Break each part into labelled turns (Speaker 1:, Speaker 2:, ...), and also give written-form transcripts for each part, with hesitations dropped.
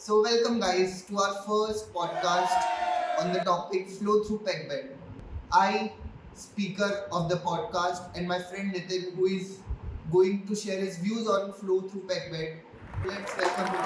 Speaker 1: So, welcome guys to our first podcast on the topic flow through peg bed. I, speaker of the podcast, and my friend Nitin, who is going to share his views on flow through peg bed. Let's welcome him.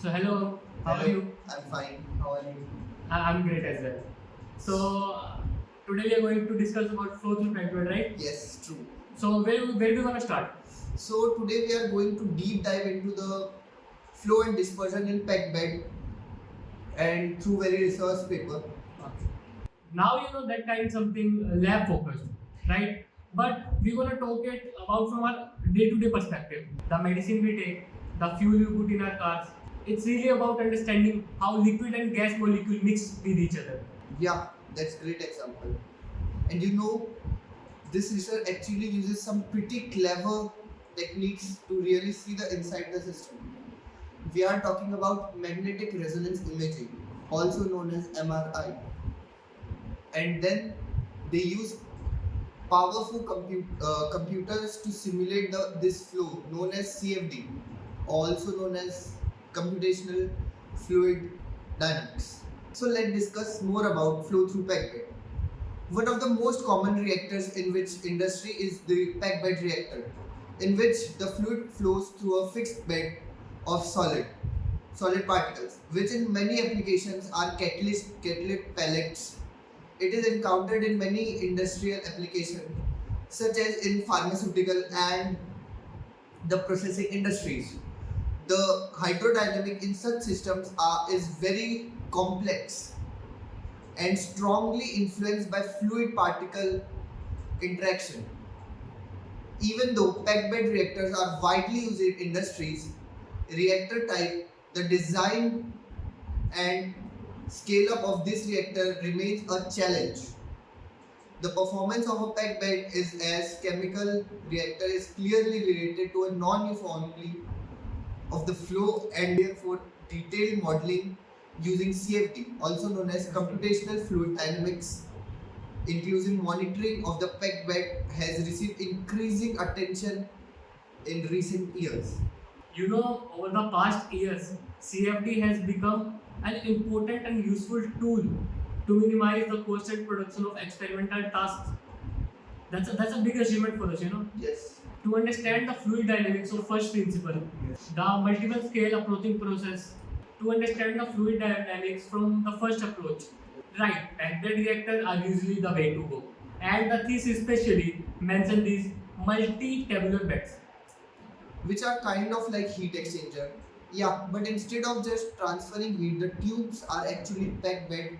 Speaker 2: So hello, how are you?
Speaker 1: I'm fine. How are you?
Speaker 2: I'm great as well. So today we are going to discuss about flow through peg-bed, right?
Speaker 1: Yes, true.
Speaker 2: So where we gonna start?
Speaker 1: So today we are going to deep dive into the flow and dispersion in peg bed and through very research paper.
Speaker 2: Now you know that kind something lab focused, right? But we're gonna talk it about from our day-to-day perspective. The medicine we take, the fuel we put in our cars. It's really about understanding how liquid and gas molecule mix with each other.
Speaker 1: Yeah, that's great example. And you know, this research actually uses some pretty clever techniques to really see the inside the system. We are talking about magnetic resonance imaging, also known as MRI. And then they use powerful computers to simulate this flow, known as CFD, also known as computational fluid dynamics. So let's discuss more about flow through peg bed. One of the most common reactors in which industry is the peg bed reactor, in which the fluid flows through a fixed bed of solid particles, which in many applications are catalytic pellets. It is encountered in many industrial applications, such as in pharmaceutical and the processing industries. The hydrodynamic in such systems is very complex and strongly influenced by fluid particle interaction. Even though peg bed reactors are widely used in industries, reactor type, the design and scale up of this reactor remains a challenge. The performance of a peg bed is as chemical reactor is clearly related to a non-uniformity of the flow and therefore detailed modeling using CFD, also known as computational fluid dynamics, including monitoring of the peg bed, has received increasing attention in recent years.
Speaker 2: You know, over the past years, CFD has become an important and useful tool to minimize the cost and production of experimental tasks. That's a big achievement for us, you know.
Speaker 1: Yes.
Speaker 2: To understand the fluid dynamics of first principle, the multiple scale approaching process, to understand the fluid dynamics from the first approach. Right, packed reactors are usually the way to go. And the thesis especially mention these multi-tabular beds.
Speaker 1: Which are kind of like heat exchanger. Yeah, but instead of just transferring heat, the tubes are actually peg bed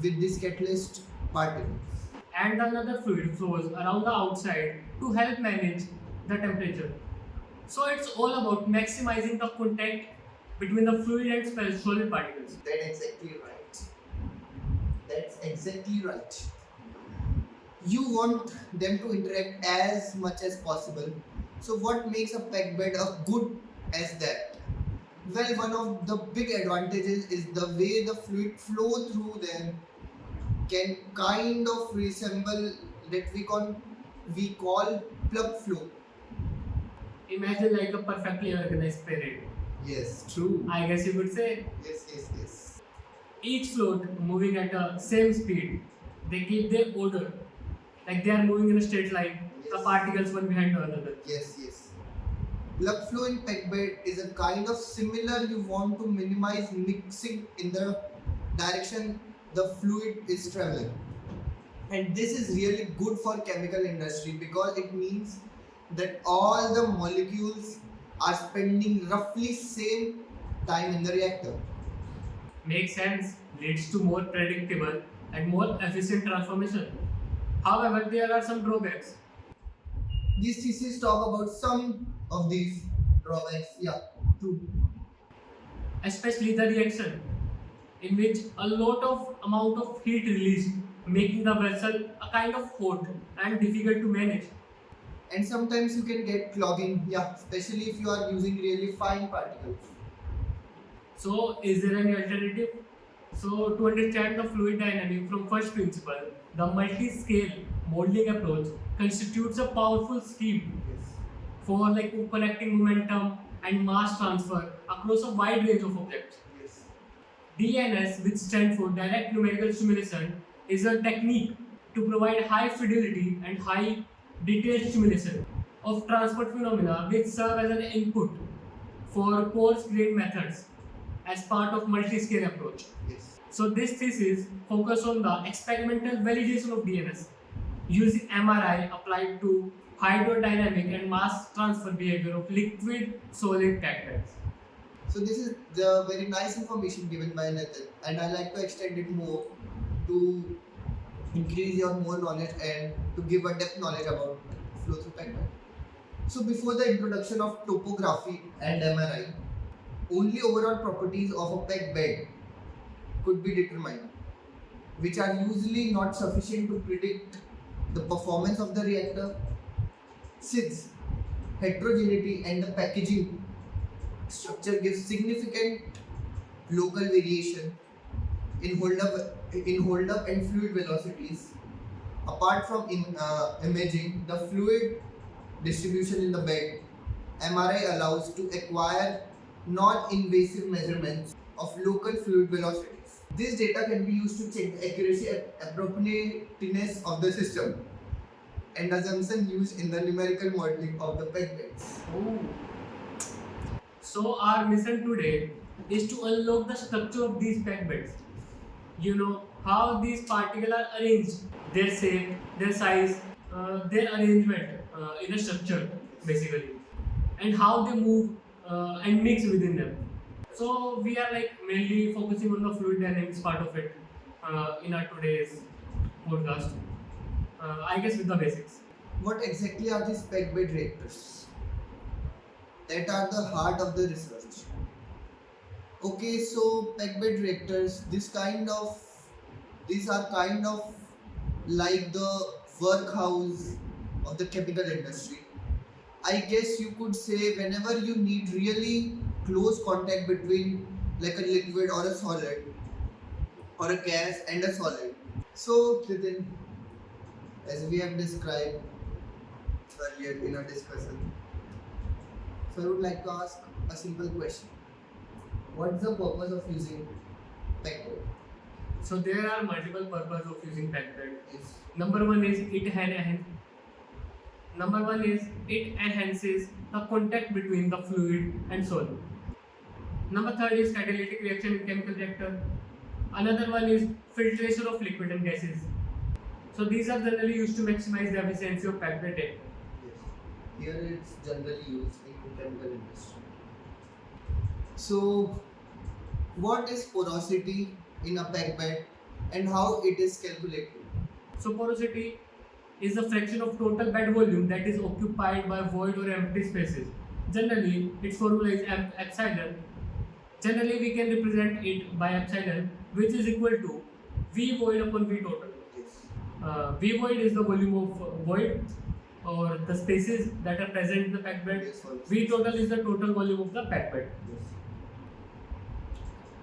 Speaker 1: with this catalyst particles.
Speaker 2: And another fluid flows around the outside to help manage the temperature. So it's all about maximizing the contact between the fluid and solid particles.
Speaker 1: That's exactly right. That's exactly right. You want them to interact as much as possible. So what makes a peg bed a good as that? Well, one of the big advantages is the way the fluid flow through them can kind of resemble that we call plug flow.
Speaker 2: Imagine like a perfectly organized parade.
Speaker 1: Yes, true.
Speaker 2: I guess you could say
Speaker 1: Yes.
Speaker 2: each float moving at the same speed. They keep their order, like they are moving in a straight line. The
Speaker 1: Yes.
Speaker 2: particles one behind the other.
Speaker 1: Yes. Plug flow in peg bed is a kind of similar. You want to minimize mixing in the direction the fluid is traveling. And this is really good for chemical industry because it means that all the molecules are spending roughly same time in the reactor.
Speaker 2: Makes sense, leads to more predictable and more efficient transformation. However, there are some drawbacks.
Speaker 1: These theses talk about some of these drawbacks. Yeah, true.
Speaker 2: Especially the reaction, in which a lot of amount of heat released, making the vessel a kind of hot and difficult to manage.
Speaker 1: And sometimes you can get clogging. Yeah, especially if you are using really fine particles.
Speaker 2: So, is there any alternative? So, to understand the fluid dynamic from first principle, the multi-scale modeling approach constitutes a powerful scheme
Speaker 1: Yes.
Speaker 2: for like collecting momentum and mass transfer across a wide range of objects.
Speaker 1: Yes.
Speaker 2: DNS, which stands for Direct Numerical Simulation, is a technique to provide high fidelity and high detailed simulation of transport phenomena which serve as an input for coarse-grained methods as part of multi-scale approach.
Speaker 1: Yes.
Speaker 2: So this thesis focuses on the experimental validation of DNS using MRI applied to hydrodynamic and mass transfer behavior of liquid-solid packets.
Speaker 1: So this is the very nice information given by Nathan, and I like to extend it more to increase your more knowledge and to give a depth knowledge about flow through packbed. So before the introduction of topography and MRI, only overall properties of a packbed could be determined, which are usually not sufficient to predict the performance of the reactor, since heterogeneity and the packaging structure gives significant local variation in hold up and fluid velocities. Apart from imaging the fluid distribution in the bed, MRI allows to acquire non-invasive measurements of local fluid velocities. This data can be used to check the accuracy and appropriateness of the system and assumption used in the numerical modeling of the packbeds.
Speaker 2: So our mission today is to unlock the structure of these packbeds. You know how these particles are arranged, their shape, their size, their arrangement in a structure basically, and how they move and mix within them. So we are like mainly focusing on the fluid dynamics part of it in our today's podcast. I guess with the basics.
Speaker 1: What exactly are these packbed reactors? That are the heart of the research. Okay, so packbed reactors, these are kind of like the workhouse of the chemical industry. I guess you could say whenever you need really close contact between like a liquid or a solid or a gas and a solid. So Nitin, as we have described earlier in our discussion, so I would like to ask a simple question. What's the purpose of using packbed?
Speaker 2: So there are multiple purposes of using packbed.
Speaker 1: Yes.
Speaker 2: Number one is it enhances the contact between the fluid and solid. Number third is catalytic reaction in chemical reactor. Another one is filtration of liquid and gases. So these are generally used to maximize the efficiency of packbed tank.
Speaker 1: Yes. Here it's generally used in chemical industry. So, what is porosity in a packbed and how it is calculated?
Speaker 2: So porosity is a fraction of total bed volume that is occupied by void or empty spaces. Generally, its formula is epsilon. Generally, we can represent it by epsilon, which is equal to V void upon V total.
Speaker 1: Yes.
Speaker 2: V void is the volume of void or the spaces that are present in the packbed.
Speaker 1: Yes, sorry.
Speaker 2: V total is the total volume of the packbed.
Speaker 1: Yes.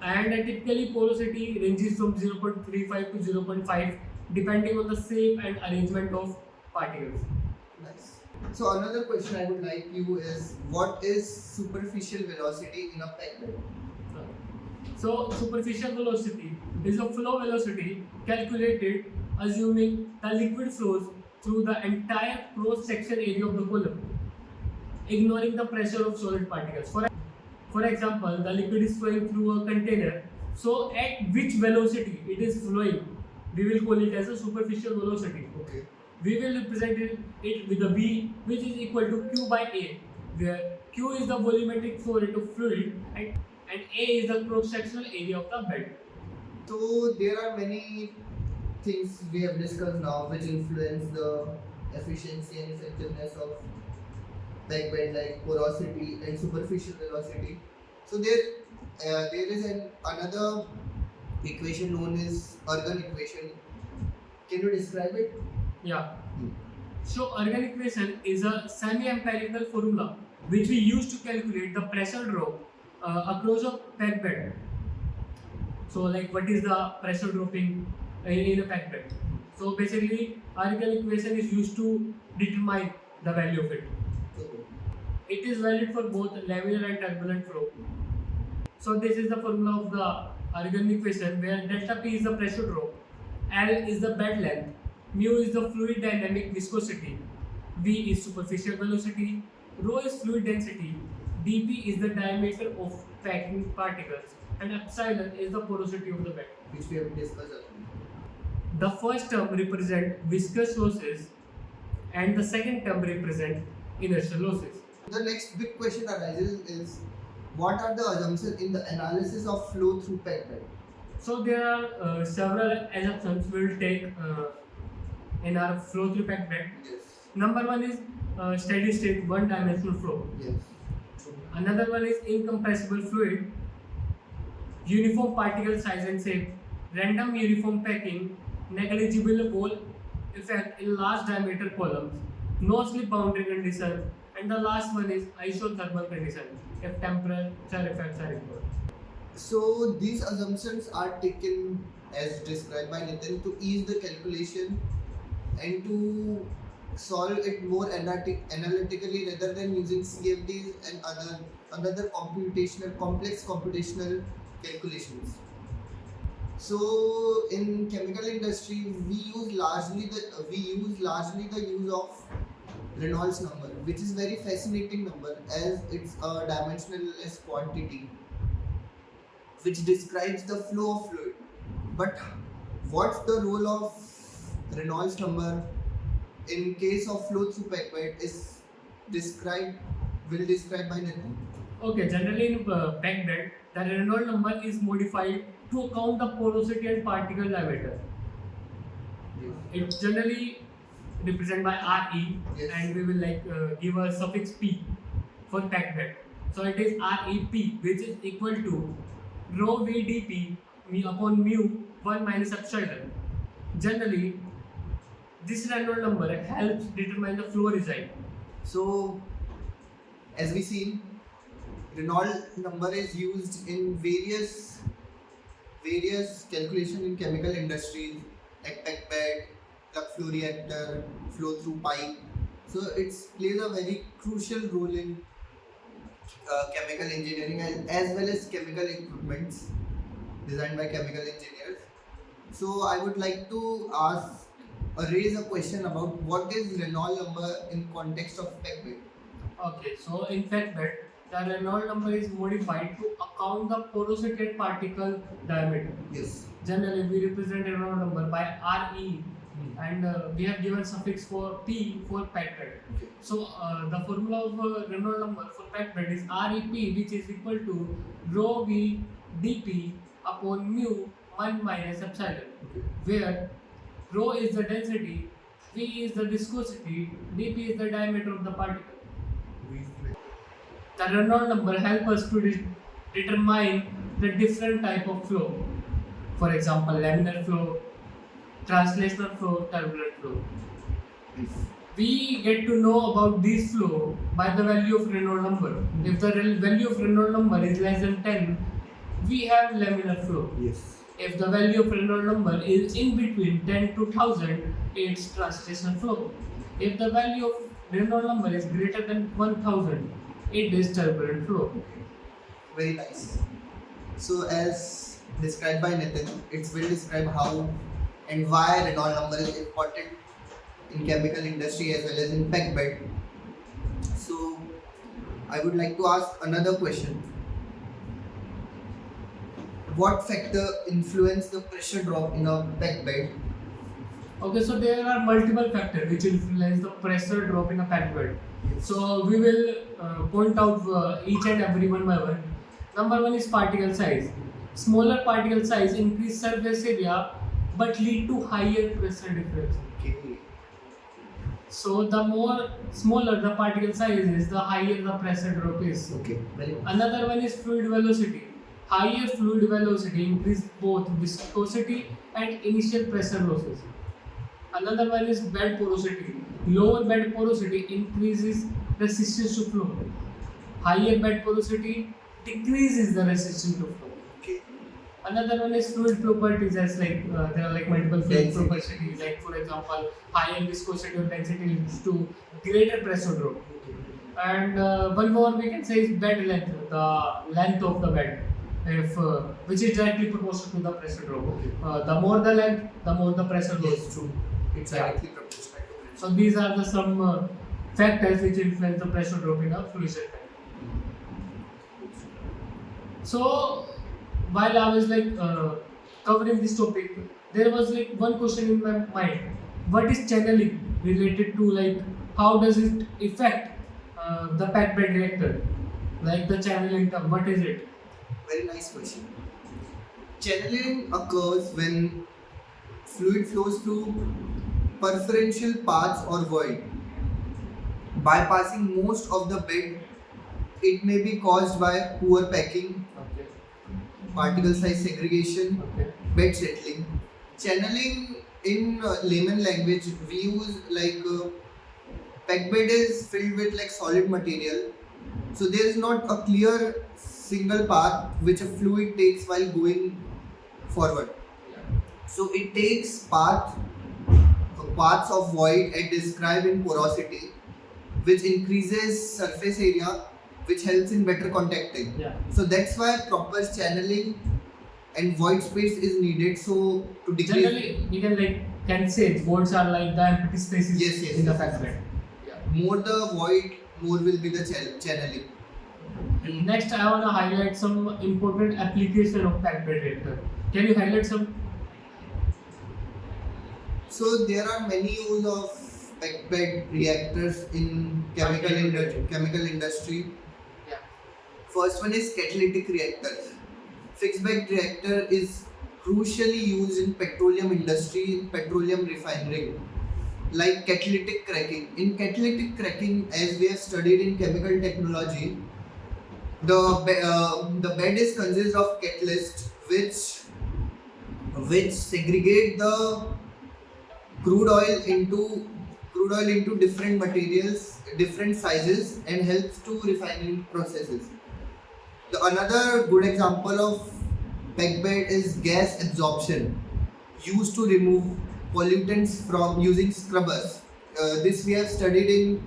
Speaker 2: And typically porosity ranges from 0.35 to 0.5 depending on the shape and arrangement of particles.
Speaker 1: Nice. So another question I would like you is, what is superficial velocity in a packbed?
Speaker 2: So superficial velocity is a flow velocity calculated assuming the liquid flows through the entire cross-section area of the column, ignoring the pressure of solid particles. For example, the liquid is flowing through a container, so at which velocity it is flowing, we will call it as a superficial velocity.
Speaker 1: Okay.
Speaker 2: We will represent it with a V, which is equal to Q by A, where Q is the volumetric flow rate of fluid and A is the cross-sectional area of the bed.
Speaker 1: So there are many things we have discussed now which influence the efficiency and effectiveness of packbed, like porosity and superficial velocity. So there is another equation known as Ergun equation. Can you describe it?
Speaker 2: Yeah. So Ergun equation is a semi-empirical formula which we use to calculate the pressure drop across a packbed. So like what is the pressure dropping in a packbed? So basically Ergun equation is used to determine the value of it.
Speaker 1: Okay.
Speaker 2: It is valid for both laminar and turbulent flow. So this is the formula of the Argon equation, where delta P is the pressure drop, L is the bed length, mu is the fluid dynamic viscosity, V is superficial velocity, rho is fluid density, dP is the diameter of packing particles, and epsilon is the porosity of the bed.
Speaker 1: which we have discussed earlier.
Speaker 2: The first term represent viscous losses and the second term represent inertial losses.
Speaker 1: The next big question arises is, what are the assumptions in the analysis of flow through peg bed?
Speaker 2: So there are several assumptions we will take in our flow through packed bed.
Speaker 1: Yes.
Speaker 2: Number one is steady state one dimensional flow.
Speaker 1: Yes.
Speaker 2: Another one is incompressible fluid, uniform particle size and shape, random uniform packing, negligible wall effect in large diameter columns, no slip boundary condition, and the last one is isothermal condition if temperature effects are ignored.
Speaker 1: So these assumptions are taken as described by Nitin to ease the calculation and to solve it more analytically rather than using CFDs and other complex computational calculations. So in chemical industry we use largely the use of Reynolds number, which is very fascinating number as it's a dimensionless quantity which describes the flow of fluid. But what's the role of Reynolds number in case of flow through packed bed is described by Nitin.
Speaker 2: Okay, generally in packed bed, the Reynolds number is modified to account the porosity and particle diameter. It's generally represented by Re,
Speaker 1: Yes.
Speaker 2: and we will give a suffix P for packed bed. So it is Rep, which is equal to rho V dP upon mu 1 minus epsilon. Generally, this Reynolds number helps determine the flow result.
Speaker 1: So as we see, Reynolds number is used in various calculation in chemical industries like packed bed, plug flow reactor, flow through pipe. So it plays a very crucial role in chemical engineering as well as chemical equipments designed by chemical engineers. So I would like to raise a question about what is Reynolds number in context of packed bed.
Speaker 2: Okay, so in packed bed, the Reynolds number is modified to account the porosity and particle diameter.
Speaker 1: Yes.
Speaker 2: Generally, we represent Reynolds number by Re, and we have given suffix for P for packed bed.
Speaker 1: Okay.
Speaker 2: So the formula of Reynolds number for packed bed is Rep, which is equal to rho V dP upon mu 1 minus epsilon, where rho is the density, V is the viscosity, dP is the diameter of the particle. The Reynolds number helps us to determine the different type of flow. For example, laminar flow, translational flow, turbulent flow. We get to know about this flow by the value of Reynolds number. If the value of Reynolds number is less than 10, we have laminar flow.
Speaker 1: Yes.
Speaker 2: If the value of Reynolds number is in between 10 to 1000, it's translational flow. If the value of Reynolds number is greater than 1000, it is turbulent flow.
Speaker 1: Very nice. So as described by Nitin, it will describe how and why Reynolds number is important in chemical industry as well as in packed bed. So I would like to ask another question. What factor influence the pressure drop in a packed bed?
Speaker 2: Okay, so there are multiple factors which influence the pressure drop in a packed bed. So we will point out each and every one by one. Number one is particle size. Smaller particle size increase surface area but lead to higher pressure difference.
Speaker 1: Okay.
Speaker 2: So the more smaller the particle size is, the higher the pressure drop is.
Speaker 1: Okay. Very nice.
Speaker 2: Another one is fluid velocity. Higher fluid velocity increase both viscosity and initial pressure losses. Another one is bed porosity. Lower bed porosity increases resistance to flow. Higher bed porosity decreases the resistance to flow.
Speaker 1: Okay.
Speaker 2: Another one is fluid properties, as there are multiple fluid
Speaker 1: Density.
Speaker 2: properties, for example, higher viscosity or density leads to greater pressure drop. And one more we can say is bed length, the length of the bed, if which is directly proportional to the pressure drop. The more the length, the more the pressure goes.
Speaker 1: Yes, true. It's
Speaker 2: Yeah.
Speaker 1: directly proportional to pressure.
Speaker 2: So these are the some factors which influence the pressure drop in a fluid cycle. So while I was like covering this topic, there was like one question in my mind: what is channeling related to, like how does it affect the packed bed reactor? Like the channeling term, what is it?
Speaker 1: Very nice question. Channeling occurs when fluid flows through preferential paths or void, bypassing most of the bed. It may be caused by poor packing,
Speaker 2: Okay.
Speaker 1: particle size segregation,
Speaker 2: Okay.
Speaker 1: bed settling. Channeling in layman language, we use packed bed is filled with like solid material, so there is not a clear single path which a fluid takes while going forward. So it takes paths of void and described in porosity, which increases surface area, which helps in better contacting.
Speaker 2: Yeah.
Speaker 1: So that's why proper channeling and void space is needed. So to decrease.
Speaker 2: Generally, we can say voids are like the empty spaces
Speaker 1: Yes, yes,
Speaker 2: in the
Speaker 1: yes,
Speaker 2: packed
Speaker 1: yes.
Speaker 2: bed. Yeah.
Speaker 1: More the void, more will be the channeling.
Speaker 2: Next, I want to highlight some important application of packed bed reactor. Can you highlight some?
Speaker 1: So there are many use of packed bed reactors in chemical industry.
Speaker 2: Yeah.
Speaker 1: First one is catalytic reactor. Fixed bed reactor is crucially used in petroleum industry, petroleum refinery, like catalytic cracking. In catalytic cracking, as we have studied in chemical technology, the bed is consist of catalyst which segregate the crude oil into different materials, different sizes, and helps to refining processes. Another good example of packed bed is gas absorption, used to remove pollutants from using scrubbers. This we have studied in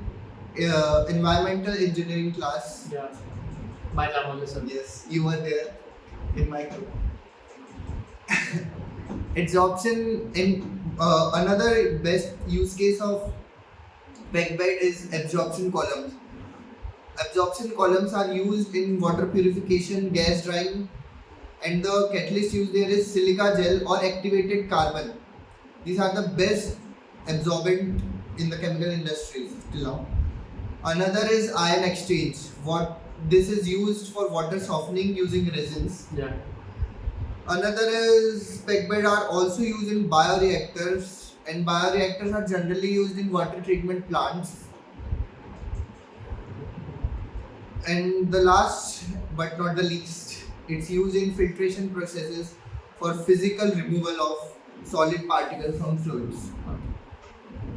Speaker 1: environmental engineering class.
Speaker 2: Yeah. By Lamole sir.
Speaker 1: Yes, you were there in my group. Absorption in another best use case of packed bed is absorption columns. Absorption columns are used in water purification, gas drying, and the catalyst used there is silica gel or activated carbon. These are the best absorbent in the chemical industries till now. Another is ion exchange. This is used for water softening using resins.
Speaker 2: Yeah.
Speaker 1: Another is packed bed are also used in bioreactors, and bioreactors are generally used in water treatment plants. And the last but not the least, it's used in filtration processes for physical removal of solid particles from fluids.
Speaker 2: Okay.